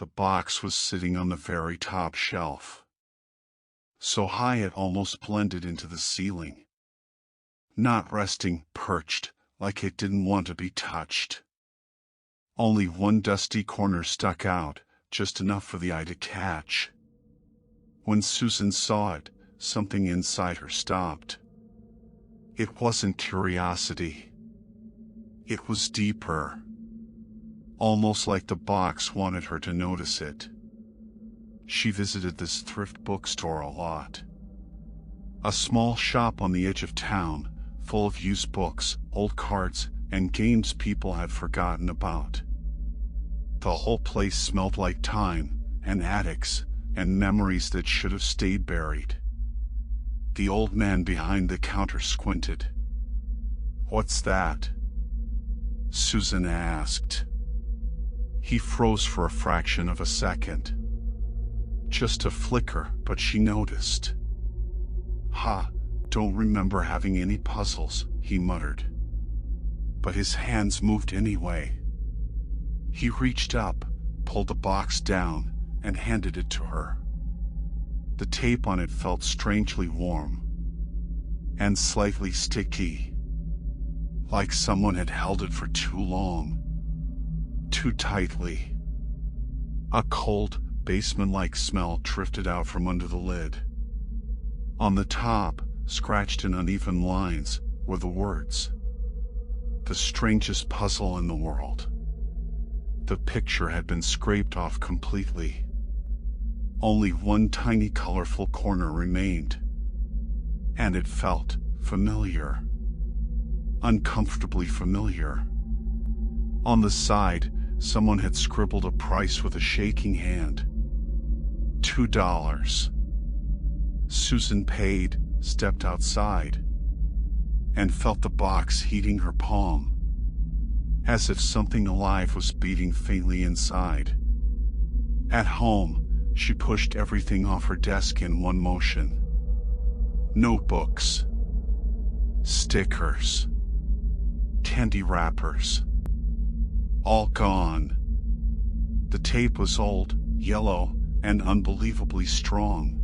The box was sitting on the very top shelf, so high it almost blended into the ceiling. Not resting, perched, like it didn't want to be touched. Only one dusty corner stuck out, just enough for the eye to catch. When Susan saw it, something inside her stopped. It wasn't curiosity. It was deeper. Almost like the box wanted her to notice it. She visited this thrift bookstore a lot. A small shop on the edge of town, full of used books, old cards, and games people had forgotten about. The whole place smelled like time, and attics, and memories that should have stayed buried. The old man behind the counter squinted. "What's that?" Susan asked. He froze for a fraction of a second. Just a flicker, but she noticed. Don't remember having any puzzles," he muttered. But his hands moved anyway. He reached up, pulled the box down, and handed it to her. The tape on it felt strangely warm and slightly sticky, like someone had held it for too long, too tightly. A cold, basement-like smell drifted out from under the lid. On the top, scratched in uneven lines, were the words, "The strangest puzzle in the world." The picture had been scraped off completely. Only one tiny colorful corner remained. And it felt familiar. Uncomfortably familiar. On the side, someone had scribbled a price with a shaking hand. $2. Susan paid, stepped outside, and felt the box heating her palm, as if something alive was beating faintly inside. At home, she pushed everything off her desk in one motion. Notebooks, stickers, candy wrappers, all gone. The tape was old, yellow, and unbelievably strong.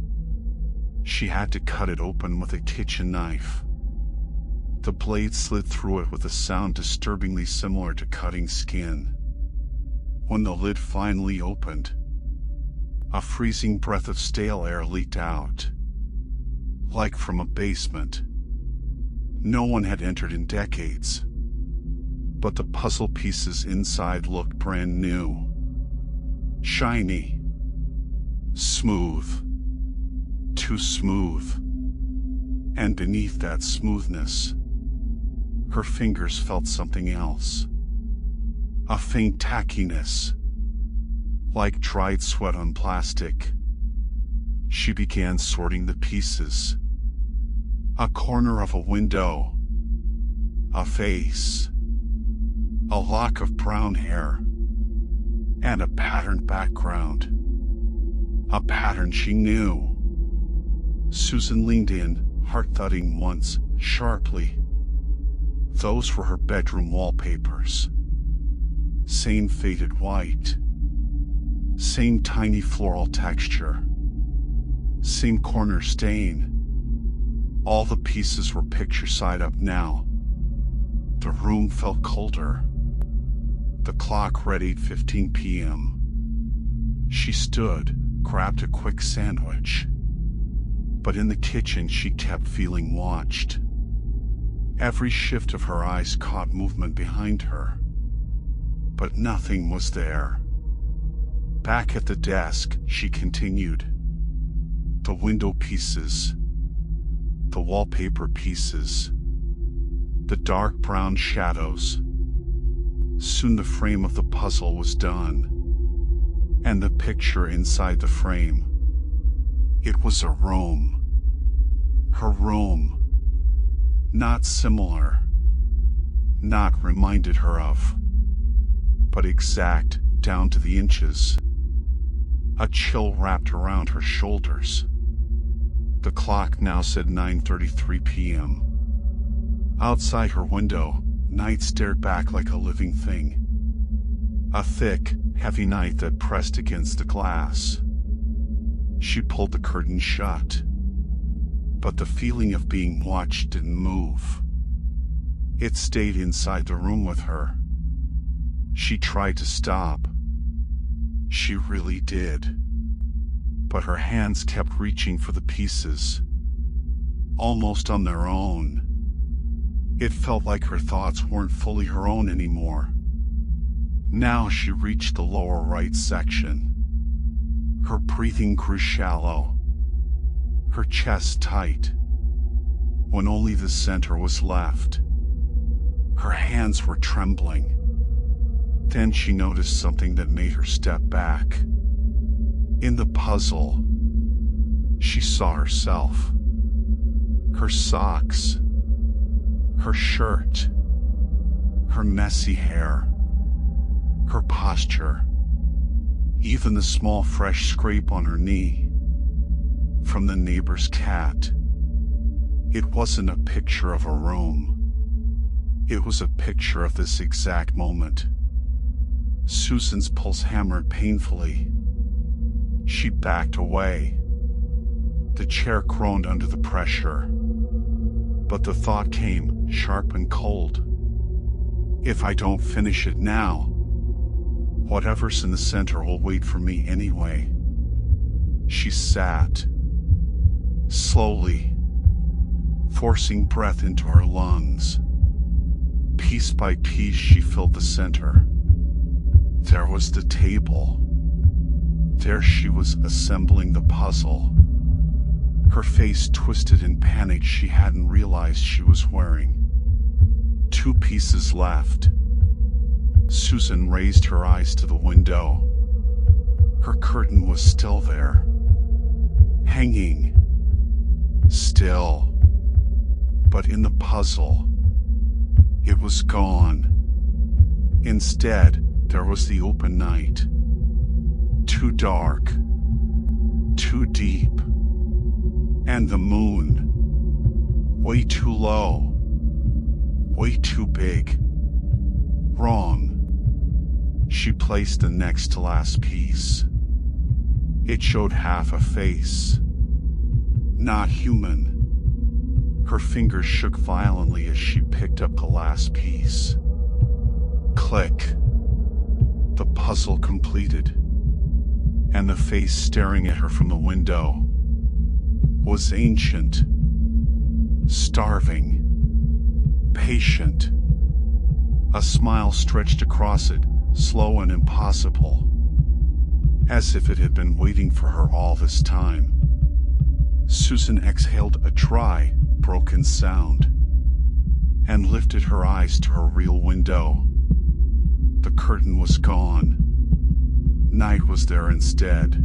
She had to cut it open with a kitchen knife. The blade slid through it with a sound disturbingly similar to cutting skin. When the lid finally opened, a freezing breath of stale air leaked out, like from a basement. No one had entered in decades, but the puzzle pieces inside looked brand new. Shiny. Smooth. Too smooth. And beneath that smoothness, her fingers felt something else. A faint tackiness, like dried sweat on plastic. She began sorting the pieces. A corner of a window. A face. A lock of brown hair. And a patterned background. A pattern she knew. Susan leaned in, heart thudding once, sharply. Those were her bedroom wallpapers. Same faded white. Same tiny floral texture. Same corner stain. All the pieces were picture side up now. The room felt colder. The clock read 8:15 p.m. She stood, grabbed a quick sandwich. But in the kitchen she kept feeling watched. Every shift of her eyes caught movement behind her. But nothing was there. Back at the desk, she continued. The window pieces. The wallpaper pieces. The dark brown shadows. Soon the frame of the puzzle was done. And the picture inside the frame. It was a room. Her room. Not similar. Not reminded her of. But exact, down to the inches. A chill wrapped around her shoulders. The clock now said 9:33 p.m. Outside her window, night stared back like a living thing. A thick, heavy night that pressed against the glass. She pulled the curtain shut, but the feeling of being watched didn't move. It stayed inside the room with her. She tried to stop. She really did. But her hands kept reaching for the pieces, almost on their own. It felt like her thoughts weren't fully her own anymore. Now she reached the lower right section. Her breathing grew shallow, her chest tight, when only the center was left. Her hands were trembling. Then she noticed something that made her step back. In the puzzle, she saw herself. Her socks, her shirt, her messy hair, her posture, even the small fresh scrape on her knee from the neighbor's cat. It wasn't a picture of a room. It was a picture of this exact moment. Susan's pulse hammered painfully. She backed away. The chair groaned under the pressure. But the thought came, sharp and cold. If I don't finish it now, whatever's in the center will wait for me anyway. She sat, slowly, forcing breath into her lungs. Piece by piece she filled the center. There was the table. There she was assembling the puzzle. Her face twisted in panic she hadn't realized she was wearing. 2 pieces left. Susan raised her eyes to the window. Her curtain was still there, hanging, still. But in the puzzle, it was gone. Instead, there was the open night. Too dark, too deep, and the moon, way too low, way too big. Wrong. She placed the next to last piece. It showed half a face. Not human. Her fingers shook violently as she picked up the last piece. Click. The puzzle completed. And the face staring at her from the window was ancient, starving, patient. A smile stretched across it, slow and impossible, as if it had been waiting for her all this time. Susan exhaled a dry, broken sound, and lifted her eyes to her real window. The curtain was gone. Night was there instead,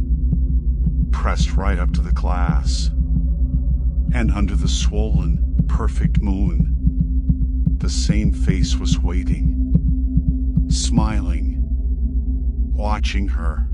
pressed right up to the glass. And under the swollen, perfect moon, the same face was waiting, smiling, watching her.